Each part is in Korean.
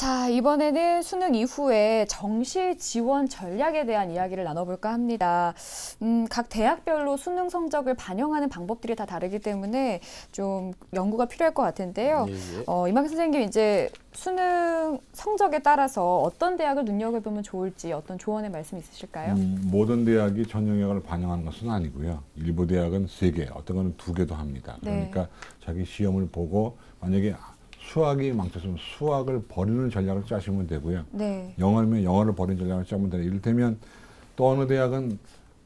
자, 이번에는 수능 이후에 정시 지원 전략에 대한 이야기를 나눠볼까 합니다. 각 대학별로 수능 성적을 반영하는 방법들이 다 다르기 때문에 좀 연구가 필요할 것 같은데요. 이만희 선생님, 이제 수능 성적에 따라서 어떤 대학을 눈여겨보면 좋을지 어떤 조언의 말씀 있으실까요? 모든 대학이 전 영역을 반영하는 것은 아니고요. 일부 대학은 3개, 어떤 거는 2개도 합니다. 그러니까 자기 시험을 보고 만약에 수학이 망쳤으면 수학을 버리는 전략을 짜시면 되고요. 영어면 영어를 버리는 전략을 짜면 되고, 이를테면 또 어느 대학은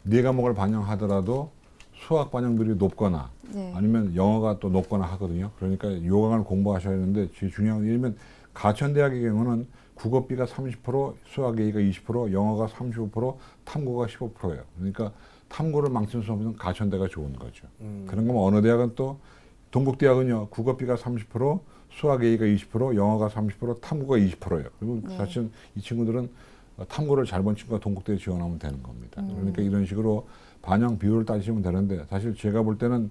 4과목을 반영하더라도 수학 반영률이 높거나 아니면 영어가 또 높거나 하거든요. 그러니까 요강을 공부하셔야 하는데 중요한 건 이러면 가천대학의 경우는 국어 B가 30%, 수학 A가 20%, 영어가 35%, 탐구가 15%예요. 그러니까 탐구를 망칠 수 없는 가천대가 좋은 거죠. 그런 거면 어느 대학은 또 동국대학은요, 국어 B가 30%, 수학 A가 20%, 영어가 30%, 탐구가 20%예요. 그러면 사실 이 친구들은 탐구를 잘 본 친구가 동국대에 지원하면 되는 겁니다. 그러니까 이런 식으로 반영 비율을 따지시면 되는데, 사실 제가 볼 때는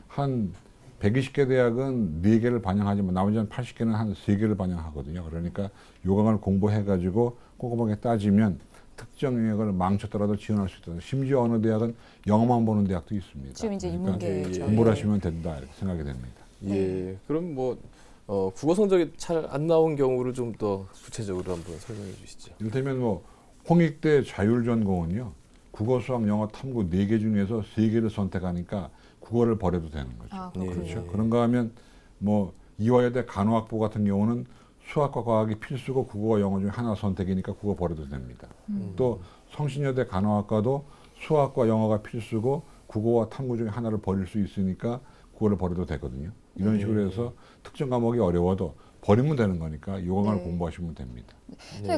한 120개 대학은 4개를 반영하지만 나머지 한 80개는 한 3개를 반영하거든요. 그러니까 요강을 공부해가지고 꼼꼼하게 따지면 특정 영역을 망쳤더라도 지원할 수 있다. 심지어 어느 대학은 영어만 보는 대학도 있습니다. 지금 이제 그러니까 인문계 공부를 하시면 된다 이렇게 생각이 됩니다. 그럼 뭐 국어 성적이 잘 안 나온 경우를 좀 더 구체적으로 한번 설명해 주시죠. 이를테면 뭐 홍익대 자율전공은요, 국어, 수학, 영어, 탐구 4개 중에서 3개를 선택하니까 국어를 버려도 되는 거죠. 그렇죠. 그런가 하면 뭐 이화여대 간호학부 같은 경우는 수학과 과학이 필수고 국어와 영어 중에 하나 선택이니까 국어 버려도 됩니다. 또 성신여대 간호학과도 수학과 영어가 필수고 국어와 탐구 중에 하나를 버릴 수 있으니까 국어를 버려도 되거든요. 이런 식으로 해서 특정 과목이 어려워도 버리면 되는 거니까 요강을 공부하시면 됩니다.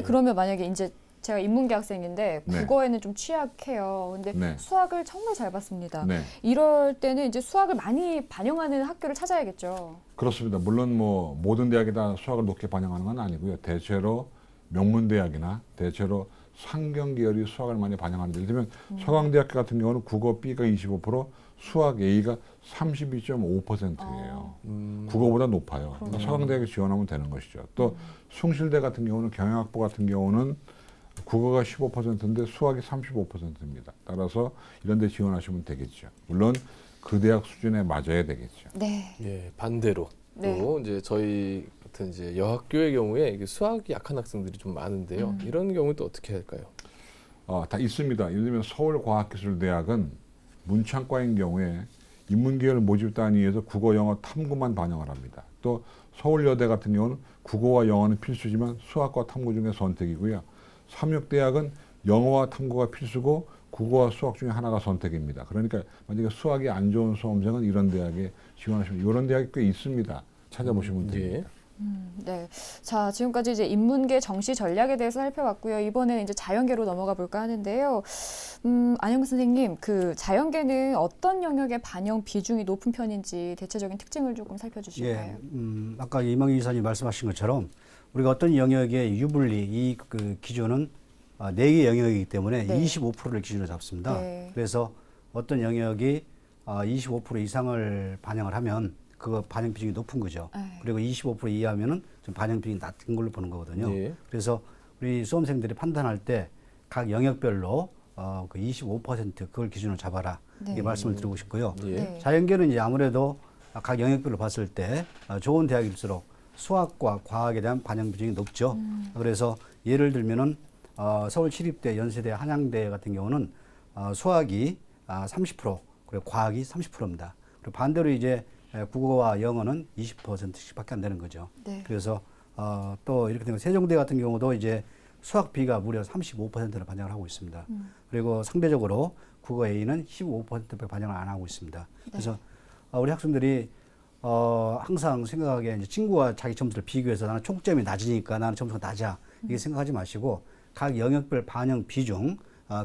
그러면 만약에 이제 제가 인문계 학생인데 국어에는 좀 취약해요. 근데 수학을 정말 잘 봤습니다. 이럴 때는 이제 수학을 많이 반영하는 학교를 찾아야겠죠. 그렇습니다. 물론 뭐 모든 대학이 다 수학을 높게 반영하는 건 아니고요. 대체로 명문대학이나 대체로 상경 계열이 수학을 많이 반영하는데, 예를 들면 서강대학교 같은 경우는 국어 B가 25%, 수학 A가 32.5%예요. 국어보다 높아요. 그러니까 서강대학에 지원하면 되는 것이죠. 또 숭실대 같은 경우는 경영학부 같은 경우는 국어가 15%인데 수학이 35%입니다. 따라서 이런 데 지원하시면 되겠죠. 물론 그 대학 수준에 맞아야 되겠죠. 반대로 또 이제 저희 같은 이제 여학교의 경우에 이게 수학이 약한 학생들이 좀 많은데요. 이런 경우는 또 어떻게 할까요? 다 있습니다. 예를 들면 서울과학기술대학은 문창과인 경우에 인문계열 모집 단위에서 국어, 영어, 탐구만 반영을 합니다. 또 서울여대 같은 경우는 국어와 영어는 필수지만 수학과 탐구 중에 선택이고요. 삼육대학은 영어와 탐구가 필수고 국어와 수학 중에 하나가 선택입니다. 그러니까 만약에 수학이 안 좋은 수험생은 이런 대학에 지원하시면, 이런 대학이 꽤 있습니다. 찾아보시면 됩니다. 자, 지금까지 이제 인문계 정시 전략에 대해서 살펴봤고요. 이번에는 이제 자연계로 넘어가 볼까 하는데요. 안영근 선생님, 그 자연계는 어떤 영역의 반영 비중이 높은 편인지 대체적인 특징을 조금 살펴주실까요? 아까 이만희 이사님 말씀하신 것처럼 우리가 어떤 영역의 유불리 이 그 기준은 4개 영역이기 때문에 25%를 기준으로 잡습니다. 그래서 어떤 영역이 25% 이상을 반영을 하면 그 반영 비중이 높은 거죠. 그리고 25% 이하면은 좀 반영 비중이 낮은 걸로 보는 거거든요. 그래서 우리 수험생들이 판단할 때 각 영역별로 그 25% 그걸 기준으로 잡아라. 이게 말씀을 드리고 싶고요. 자연계는 이제 아무래도 각 영역별로 봤을 때 좋은 대학일수록 수학과 과학에 대한 반영 비중이 높죠. 그래서 예를 들면은 서울시립대, 연세대, 한양대 같은 경우는 수학이 30%, 그리고 과학이 30%입니다. 그리고 반대로 이제 국어와 영어는 20%씩밖에 안 되는 거죠. 그래서 또 이렇게 되면 세종대 같은 경우도 이제 수학 B가 무려 35%를 반영을 하고 있습니다. 그리고 상대적으로 국어 A는 15%밖에 반영을 안 하고 있습니다. 그래서 우리 학생들이 항상 생각하기에 이제 친구와 자기 점수를 비교해서 나는 총점이 낮으니까 나는 점수가 낮아, 이게 생각하지 마시고 각 영역별 반영 비중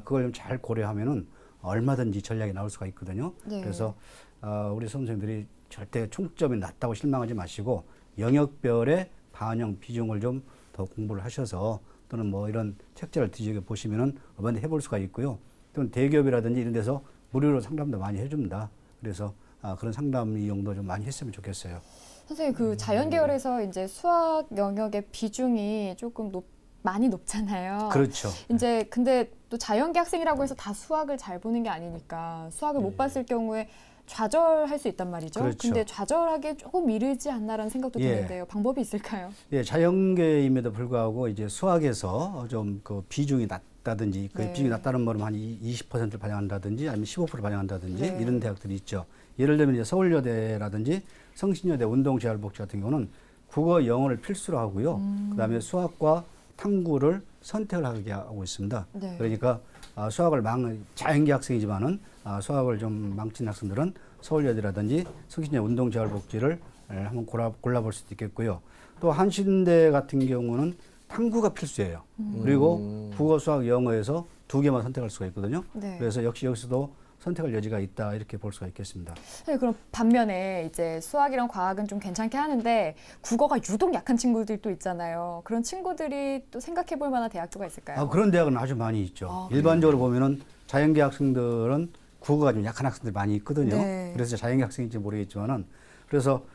그걸 좀 잘 고려하면은 얼마든지 전략이 나올 수가 있거든요. 그래서 우리 수험생들이 절대 총점이 낮다고 실망하지 마시고 영역별의 반영 비중을 좀 더 공부를 하셔서 또는 뭐 이런 책자를 뒤지게 보시면은 얼마든지 해볼 수가 있고요. 또는 대기업이라든지 이런 데서 무료로 상담도 많이 해줍니다. 그래서 그런 상담 이용도 좀 많이 했으면 좋겠어요. 선생님 그 자연 계열에서 이제 수학 영역의 비중이 조금 많이 높잖아요. 그렇죠. 이제 근데 또 자연계 학생이라고 해서 다 수학을 잘 보는 게 아니니까 수학을 못 봤을 경우에 좌절할 수 있단 말이죠. 그렇죠. 근데 좌절하기에 조금 이르지 않나라는 생각도 예. 드는데요. 방법이 있을까요? 예, 자연계임에도 불구하고 이제 수학에서 좀 그 비중이 낮다든지 그 네. 비중이 낮다는 말은 한 20%를 반영한다든지 아니면 15% 반영한다든지 네. 이런 대학들이 있죠. 예를 들면 이제 서울여대라든지 성신여대 운동재활복지 같은 경우는 국어, 영어를 필수로 하고요. 그다음에 수학과 탐구를 선택을 하게 하고 있습니다. 네. 그러니까 수학을 자연계 학생이지만은 수학을 좀 망친 학생들은 서울여대라든지 성신여대 운동재활복지를 한번 골라볼 수도 있겠고요. 또 한신대 같은 경우는 탐구가 필수예요. 그리고 국어, 수학, 영어에서 2개만 선택할 수가 있거든요. 네. 그래서 역시 여기서도 선택할 여지가 있다 이렇게 볼 수가 있겠습니다. 네, 그럼 반면에 이제 수학이랑 과학은 좀 괜찮게 하는데 국어가 유독 약한 친구들도 있잖아요. 그런 친구들이 또 생각해 볼 만한 대학교가 있을까요? 그런 대학은 아주 많이 있죠. 아, 일반적으로 보면은 자연계 학생들은 국어가 좀 약한 학생들이 많이 있거든요. 네. 그래서 자연계 학생인지 모르겠지만은 그래서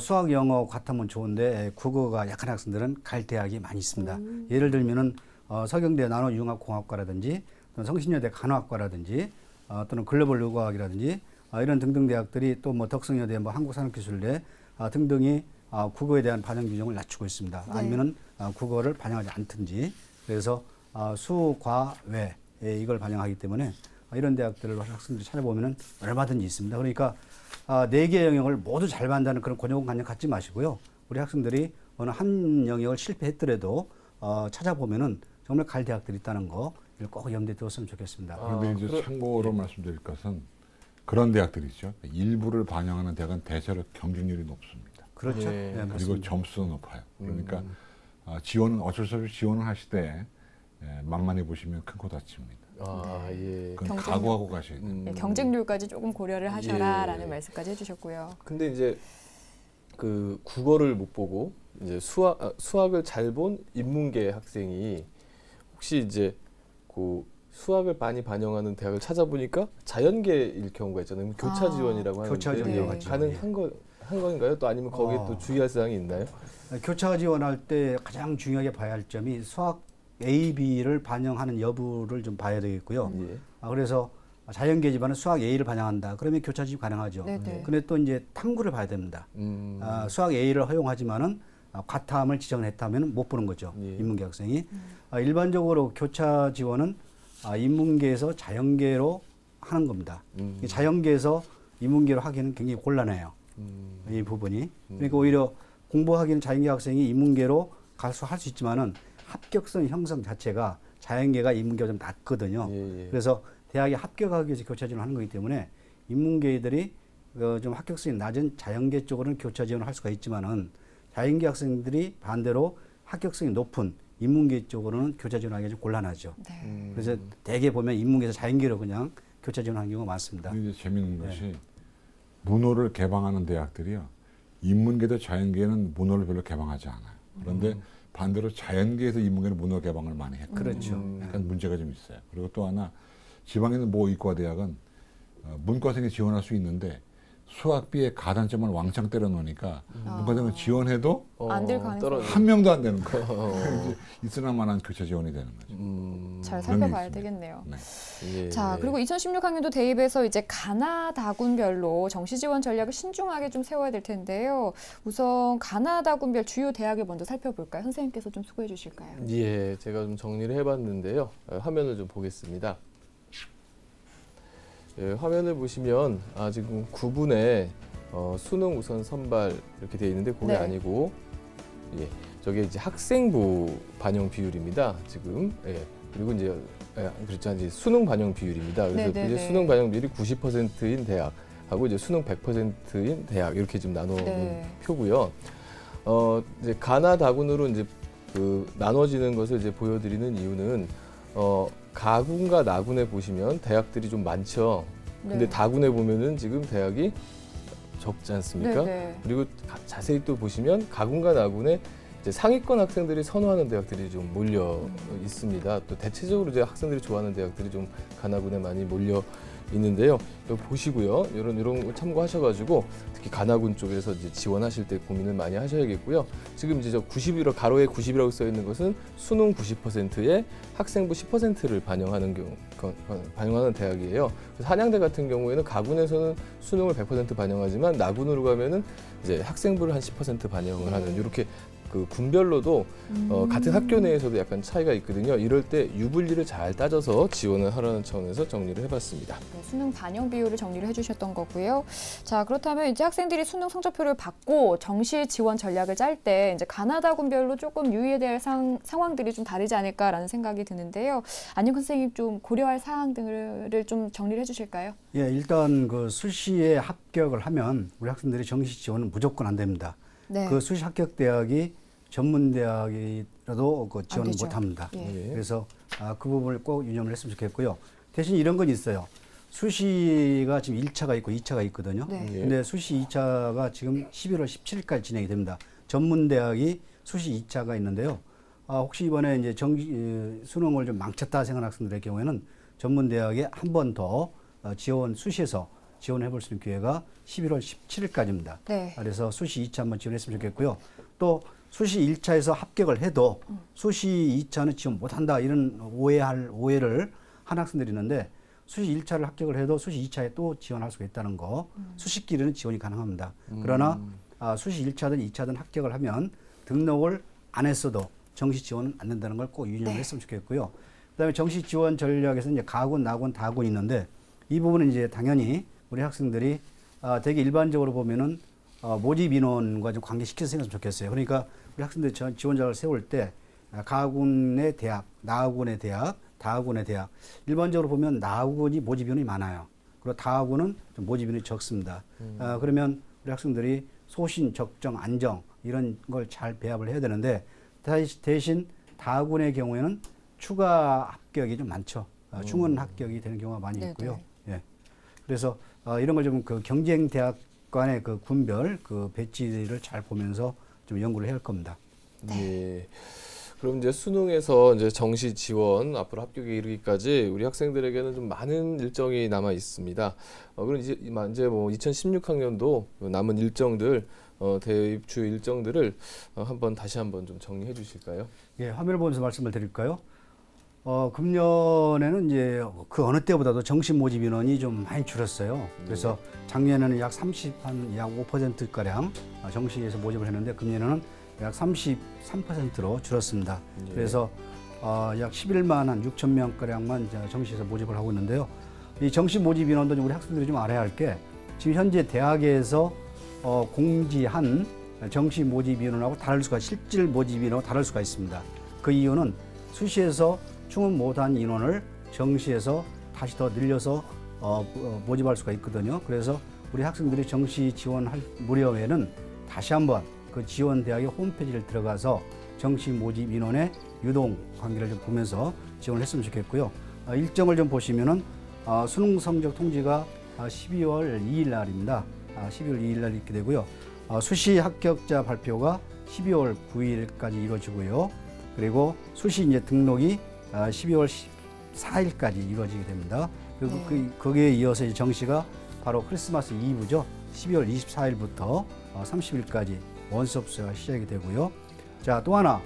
수학, 영어 같으면 좋은데 국어가 약한 학생들은 갈 대학이 많이 있습니다. 예를 들면은 서경대 나노융합공학과라든지 또는 성신여대 간호학과라든지 또는 글로벌 의과학이라든지 이런 등등 대학들이 또 뭐 덕성여대, 뭐 한국산업기술대 등등이 국어에 대한 반영 비중을 낮추고 있습니다. 네. 아니면은 국어를 반영하지 않든지 그래서 수, 과, 외 이걸 반영하기 때문에 이런 대학들을 학생들이 찾아보면은 얼마든지 있습니다. 그러니까 4개 영역을 모두 잘 반다는 그런 고정관념 갖지 마시고요. 우리 학생들이 어느 한 영역을 실패했더라도 찾아보면은 정말 갈 대학들이 있다는 거 이걸 꼭 염두에 두었으면 좋겠습니다. 그런데 이제 참고로 말씀드릴 것은 그런 대학들이 있죠. 일부를 반영하는 대학은 대체로 경쟁률이 높습니다. 그렇죠. 예. 네, 그리고 맞습니다. 점수도 높아요. 그러니까 지원은 어쩔 수 없이 지원을 하실 때 만만히 보시면 큰 코 다칩니다. 예. 그건 경쟁률. 각오하고 가셔야 돼요. 네, 경쟁률까지 조금 고려를 하셔라라는 예. 말씀까지 해주셨고요. 근데 이제 그 국어를 못 보고 이제 수학을 잘 본 인문계 학생이 혹시 이제 그 수학을 많이 반영하는 대학을 찾아보니까 자연계일 경우가 있잖아요. 교차 지원이라고 하는데 교차 지원이라고 예, 하죠. 가능한 거인가요? 또 아니면 거기에 또 주의할 사항이 있나요? 교차 지원할 때 가장 중요하게 봐야 할 점이 수학 A, B를 반영하는 여부를 좀 봐야 되겠고요. 예. 그래서 자연계 집안은 수학 A를 반영한다. 그러면 교차 지원 가능하죠. 네네. 근데 또 이제 탐구를 봐야 됩니다. 수학 A를 허용하지만은 과탐을 지정했다면 못 보는 거죠. 예. 인문계 학생이. 일반적으로 교차 지원은 인문계에서 자연계로 하는 겁니다. 이 자연계에서 인문계로 하기는 굉장히 곤란해요. 이 부분이. 그러니까 오히려 공부하기는 자연계 학생이 인문계로 할 수 있지만은 합격성 형성 자체가 자연계가 인문계가 좀 낮거든요. 예. 그래서 대학에 합격하기 위해서 교차 지원을 하는 거기 때문에 인문계들이 좀 합격성이 낮은 자연계 쪽으로는 교차 지원을 할 수가 있지만은 자연계 학생들이 반대로 합격성이 높은 인문계 쪽으로는 교차 지원하기가 좀 곤란하죠. 네. 그래서 대개 보면 인문계에서 자연계로 그냥 교차 지원하는 경우가 많습니다. 근데 이제 재밌는 것이 문호를 개방하는 대학들이요. 인문계도 자연계는 문호를 별로 개방하지 않아요. 그런데 반대로 자연계에서 인문계는 문호 개방을 많이 했거든요. 그렇죠. 약간 문제가 좀 있어요. 그리고 또 하나 지방에 있는 모 이과 대학은 문과생이 지원할 수 있는데 수학비에 가산점을 왕창 때려 놓으니까 문과생은 지원해도 안될 가능성이 한 명도 안 되는 거예요. 이제 있으나 마나한 교차 지원이 되는 거죠. 잘 그런 게 살펴봐야 있습니다. 되겠네요. 네. 예. 자, 그리고 2016학년도 대입에서 이제 가나 다군별로 정시 지원 전략을 신중하게 좀 세워야 될 텐데요. 우선 가나 다군별 주요 대학을 먼저 살펴볼까요? 선생님께서 좀 수고해 주실까요? 예, 제가 좀 정리를 해봤는데요. 화면을 좀 보겠습니다. 예, 화면을 보시면 지금 9분에 수능 우선 선발 이렇게 되어 있는데 그게 네. 아니고 저게 이제 학생부 반영 비율입니다. 지금 그리고 이제 그렇죠, 이제 수능 반영 비율입니다. 그래서 네네네. 이제 수능 반영 비율이 90%인 대학하고 이제 수능 100%인 대학 이렇게 지금 나눠 놓은 네. 표고요. 이제 가나 다군으로 이제 그 나눠지는 것을 이제 보여드리는 이유는 가군과 나군에 보시면 대학들이 좀 많죠. 근데 네. 다군에 보면은 지금 대학이 적지 않습니까? 네. 그리고 자세히 또 보시면 가군과 나군에 이제 상위권 학생들이 선호하는 대학들이 좀 몰려 있습니다. 또 대체적으로 이제 학생들이 좋아하는 대학들이 좀 가나군에 많이 몰려 있는데요. 이거 보시고요. 이런 거 참고하셔가지고 특히 가나군 쪽에서 이제 지원하실 때 고민을 많이 하셔야겠고요. 지금 이제 저 90이라 가로에 90이라고 써 있는 것은 수능 90%에 학생부 10%를 반영하는 반영하는 대학이에요. 그래서 한양대 같은 경우에는 가군에서는 수능을 100% 반영하지만 나군으로 가면은 이제 학생부를 한 10% 반영을 하는 이렇게 그 군별로도 같은 학교 내에서도 약간 차이가 있거든요. 이럴 때 유불리를 잘 따져서 지원을 하라는 차원에서 정리를 해봤습니다. 네, 수능 반영 비율을 정리를 해주셨던 거고요. 자, 그렇다면 이제 학생들이 수능 성적표를 받고 정시 지원 전략을 짤 때 이제 가나다군별로 조금 유의해야 될 상황들이 좀 다르지 않을까라는 생각이 드는데요. 안윤근 선생님 좀 고려할 사항 등을 좀 정리를 해주실까요? 예, 일단 그 수시에 합격을 하면 우리 학생들이 정시 지원은 무조건 안 됩니다. 네. 그 수시 합격 대학이 전문 대학이라도 그 지원을 되죠. 못 합니다. 예. 그래서 그 부분을 꼭 유념을 했으면 좋겠고요. 대신 이런 건 있어요. 수시가 지금 1차가 있고 2차가 있거든요. 네. 예. 근데 수시 2차가 지금 11월 17일까지 진행이 됩니다. 전문 대학이 수시 2차가 있는데요. 혹시 이번에 이제 수능을 좀 망쳤다 생각하는 학생들의 경우에는 전문 대학에 한 번 더 수시에서 지원해 볼 수 있는 기회가 11월 17일까지입니다. 네. 그래서 수시 2차 한번 지원했으면 좋겠고요. 또 수시 1차에서 합격을 해도 수시 2차는 지원 못한다 이런 오해를 한 학생들이 있는데 수시 1차를 합격을 해도 수시 2차에 또 지원할 수가 있다는 거. 수시끼리는 지원이 가능합니다. 그러나 수시 1차든 2차든 합격을 하면 등록을 안 했어도 정시 지원은 안 된다는 걸 꼭 유념을 했으면 좋겠고요. 그다음에 정시 지원 전략에서 이제 가군, 나군, 다군이 있는데 이 부분은 이제 당연히 우리 학생들이 되게 일반적으로 보면은 모집 인원과 좀 관계시켜서 생각하면 좋겠어요. 그러니까 우리 학생들 지원자를 세울 때 가군의 대학, 나군의 대학, 다군의 대학. 일반적으로 보면 나군이 모집 인원이 많아요. 그리고 다군은 좀 모집 인원이 적습니다. 그러면 우리 학생들이 소신, 적정, 안정 이런 걸 잘 배합을 해야 되는데 대신 다군의 경우에는 추가 합격이 좀 많죠. 충원 합격이 되는 경우가 많이 있고요. 예. 그래서 이런 걸 좀 그 경쟁 대학 간의 그 군별 그 배치를 잘 보면서 좀 연구를 해야 할 겁니다. 예. 그럼 이제 수능에서 이제 정시 지원 앞으로 합격에 이르기까지 우리 학생들에게는 좀 많은 일정이 남아 있습니다. 그럼 이제 뭐 2016학년도 남은 일정들 대입 주요 일정들을 다시 한번 좀 정리해 주실까요? 예, 화면을 보면서 말씀을 드릴까요? 금년에는 이제 그 어느 때보다도 정시 모집 인원이 좀 많이 줄었어요. 그래서 작년에는 약 5%가량 정시에서 모집을 했는데 금년에는 약 33%로 줄었습니다. 예. 그래서 약 11만 한 6천 명가량만 정시에서 모집을 하고 있는데요. 이 정시 모집 인원도 우리 학생들이 좀 알아야 할 게 지금 현재 대학에서 공지한 정시 모집 인원하고 실질 모집 인원하고 다를 수가 있습니다. 그 이유는 수시에서 충원 못한 인원을 정시에서 다시 더 늘려서 모집할 수가 있거든요. 그래서 우리 학생들이 정시 지원할 무렵에는 다시 한번 그 지원 대학의 홈페이지를 들어가서 정시 모집 인원의 유동 관계를 좀 보면서 지원을 했으면 좋겠고요. 일정을 좀 보시면은 수능 성적 통지가 12월 2일 날입니다. 12월 2일 날 있게 되고요. 수시 합격자 발표가 12월 9일까지 이루어지고요. 그리고 수시 이제 등록이 12월 14일까지 이루어지게 됩니다. 그리고 거기에 이어서 이제 정시가 바로 크리스마스 이브죠. 12월 24일부터 30일까지 원수업수가 시작이 되고요. 자, 또 하나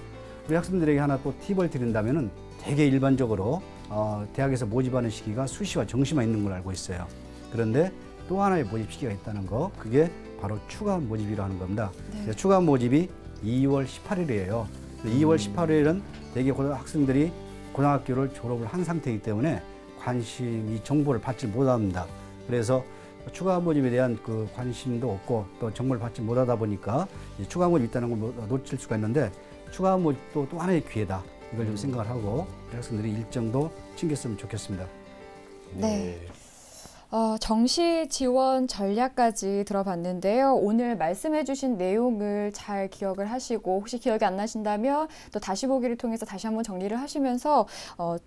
우리 학생들에게 하나 또 팁을 드린다면은 되게 일반적으로 대학에서 모집하는 시기가 수시와 정시만 있는 걸 알고 있어요. 그런데 또 하나의 모집 시기가 있다는 거, 그게 바로 추가 모집이라고 하는 겁니다. 네. 추가 모집이 2월 18일이에요. 2월 18일은 대개 학생들이 고등학교를 졸업을 한 상태이기 때문에 이 정보를 받지 못합니다. 그래서 추가 모집에 대한 그 관심도 없고 또 정보를 받지 못하다 보니까 추가 모집이 있다는 걸 놓칠 수가 있는데 추가 모집도 또 하나의 기회다. 이걸 좀 생각을 하고 학생들이 일정도 챙겼으면 좋겠습니다. 네. 정시 지원 전략까지 들어봤는데요. 오늘 말씀해주신 내용을 잘 기억을 하시고 혹시 기억이 안 나신다면 또 다시 보기를 통해서 다시 한번 정리를 하시면서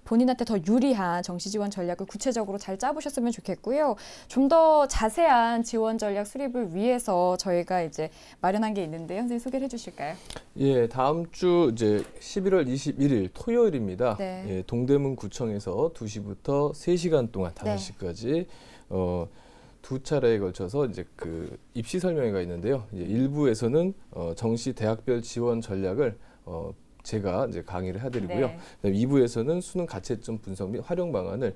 본인한테 더 유리한 정시 지원 전략을 구체적으로 잘 짜보셨으면 좋겠고요. 좀 더 자세한 지원 전략 수립을 위해서 저희가 이제 마련한 게 있는데 선생님 소개를 해주실까요? 예, 다음 주 이제 11월 21일 토요일입니다. 네. 예, 동대문 구청에서 2시부터 3시간 동안 네. 5시까지 두 차례에 걸쳐서 이제 그 입시 설명회가 있는데요. 이제 1부에서는 정시 대학별 지원 전략을 제가 이제 강의를 해드리고요. 네. 그다음에 2부에서는 수능 가채점 분석 및 활용 방안을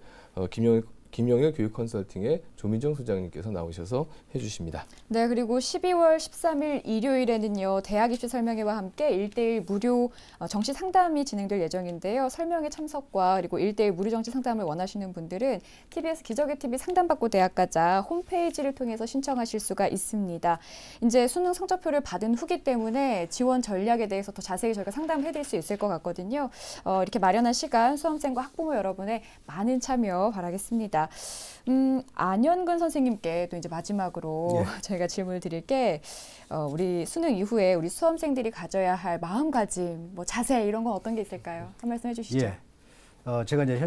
김영일 교육 컨설팅의 조민정 소장님께서 나오셔서 해주십니다. 네, 그리고 12월 13일 일요일에는요, 대학 입시 설명회와 함께 1대1 무료 정시 상담이 진행될 예정인데요. 설명회 참석과 그리고 1대1 무료 정시 상담을 원하시는 분들은 TBS 기적의 TV 상담받고 대학 가자 홈페이지를 통해서 신청하실 수가 있습니다. 이제 수능 성적표를 받은 후기 때문에 지원 전략에 대해서 더 자세히 저희가 상담해 드릴 수 있을 것 같거든요. 이렇게 마련한 시간 수험생과 학부모 여러분의 많은 참여 바라겠습니다. 안현근 선생님께 또 이제 마지막으로 저희가 질문을 드릴 게 우리 수능 이후에 우리 수험생들이 가져야 할 마음가짐, 뭐 자세 이런 건 어떤 게 있을까요? 한 말씀 해주시죠. 제가 이제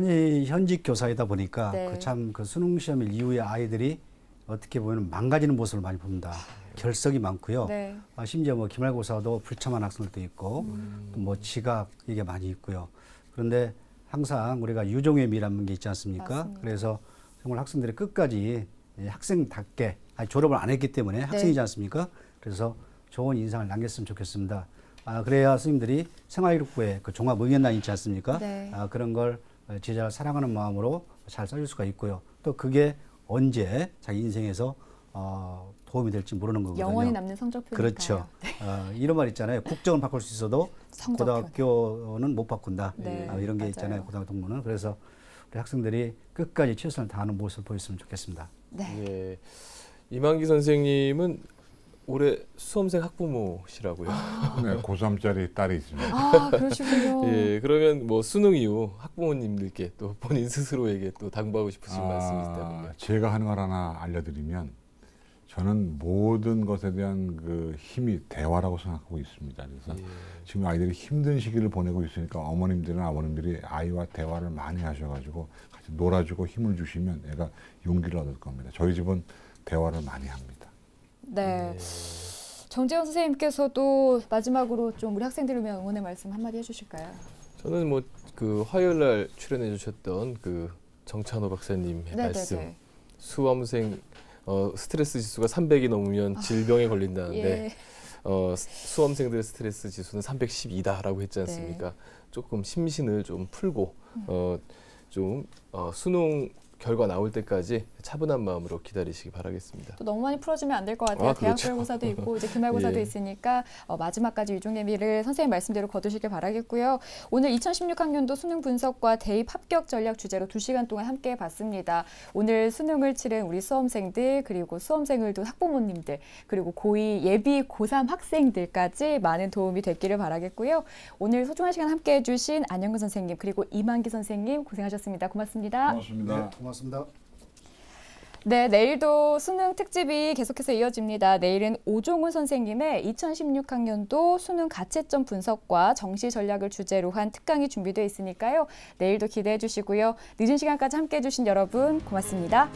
현직 교사이다 보니까 네. 그 수능 시험 이후에 아이들이 어떻게 보면 망가지는 모습을 많이 봅니다. 결석이 많고요. 네. 심지어 뭐 기말고사도 불참한 학생들도 있고 또 뭐 지각 이게 많이 있고요. 그런데 항상 우리가 유종의 미라는 게 있지 않습니까? 맞습니다. 그래서 정말 학생들이 끝까지 학생답게 졸업을 안 했기 때문에 학생이지 않습니까? 그래서 좋은 인상을 남겼으면 좋겠습니다. 그래야 스님들이 생활기록부에 그 종합의견란 있지 않습니까? 네. 그런 걸 제자를 사랑하는 마음으로 잘 써줄 수가 있고요. 또 그게 언제 자기 인생에서 도움이 될지 모르는 거거든요. 영원히 남는 성적표니까요. 그렇죠. 이런 말 있잖아요. 국정은 바꿀 수 있어도 성적표는. 고등학교는 못 바꾼다. 네. 이런 게 맞아요. 있잖아요. 고등학교 동문은. 그래서 우리 학생들이 끝까지 최선을 다하는 모습을 보였으면 좋겠습니다. 네. 예, 이만기 선생님은 올해 수험생 학부모시라고요. 네, 고3짜리 딸이 있습니다. 아, 그러시군요. 예, 그러면 뭐 수능 이후 학부모님들께 또 본인 스스로에게 또 당부하고 싶으신 말씀이 있다면요. 제가 하는 걸 하나 알려드리면 저는 모든 것에 대한 그 힘이 대화라고 생각하고 있습니다. 그래서 지금 아이들이 힘든 시기를 보내고 있으니까 어머님들이나 아버님들이 아이와 대화를 많이 하셔가지고 같이 놀아주고 힘을 주시면 애가 용기를 얻을 겁니다. 저희 집은 대화를 많이 합니다. 네. 정재원 선생님께서도 마지막으로 좀 우리 학생들을 위한 응원의 말씀 한마디 해주실까요? 저는 뭐 그 화요일 날 출연해 주셨던 그 정찬호 박사님의 말씀, 수험생 스트레스 지수가 300이 넘으면 질병에 걸린다는데 수험생들의 스트레스 지수는 312다라고 했지 않습니까? 조금 심신을 좀 풀고 수능 결과 나올 때까지 차분한 마음으로 기다리시기 바라겠습니다. 또 너무 많이 풀어주면 안 될 것 같아요. 대학별고사도 있고 이제 기말고사도 있으니까 마지막까지 유종의 미를 선생님 말씀대로 거두시길 바라겠고요. 오늘 2016학년도 수능 분석과 대입 합격 전략 주제로 2시간 동안 함께 봤습니다. 오늘 수능을 치른 우리 수험생들 그리고 수험생을 둔 학부모님들 그리고 고2 예비 고3 학생들까지 많은 도움이 됐기를 바라겠고요. 오늘 소중한 시간 함께 해주신 안현근 선생님 그리고 이만기 선생님 고생하셨습니다. 고맙습니다. 고맙습니다. 고맙습니다. 네, 내일도 수능 특집이 계속해서 이어집니다. 내일은 오종훈 선생님의 2016학년도 수능 가채점 분석과 정시 전략을 주제로 한 특강이 준비되어 있으니까요. 내일도 기대해 주시고요. 늦은 시간까지 함께해 주신 여러분 고맙습니다.